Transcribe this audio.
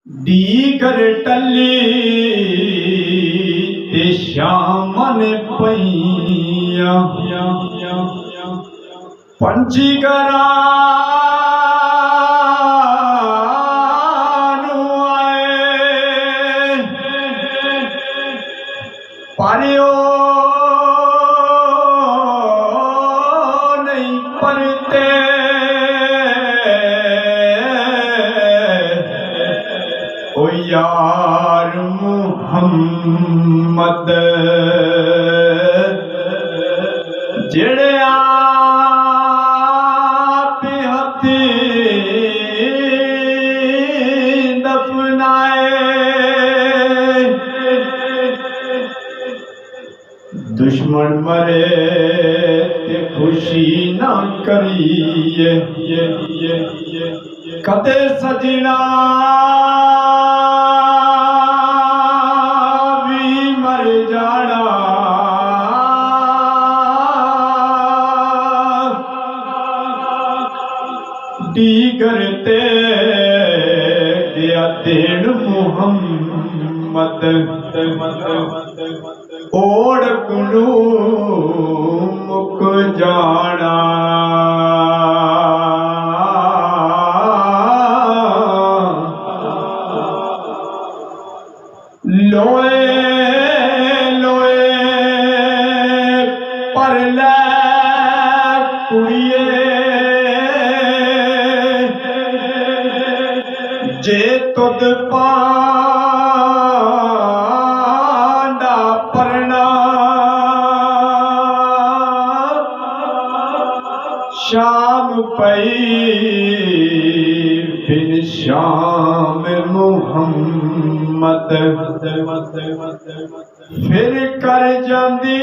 दीगर टली ते श्यामन पईया पंछी करानू आए पारियो नहीं परते ओ यार मुहम्मद जेड़े आप हथी दफनाए दुश्मन मरे ते खुशी ना करिए कदे सजना भी मर जाना दीगर ते गया देन मुहम्मद ओड़ कुलू मुक जाना लोए लोए पर ले कुड़िए जे तुद पांडा परना शाम पई बिन श्याम मुहम्मद फिर कर जांदी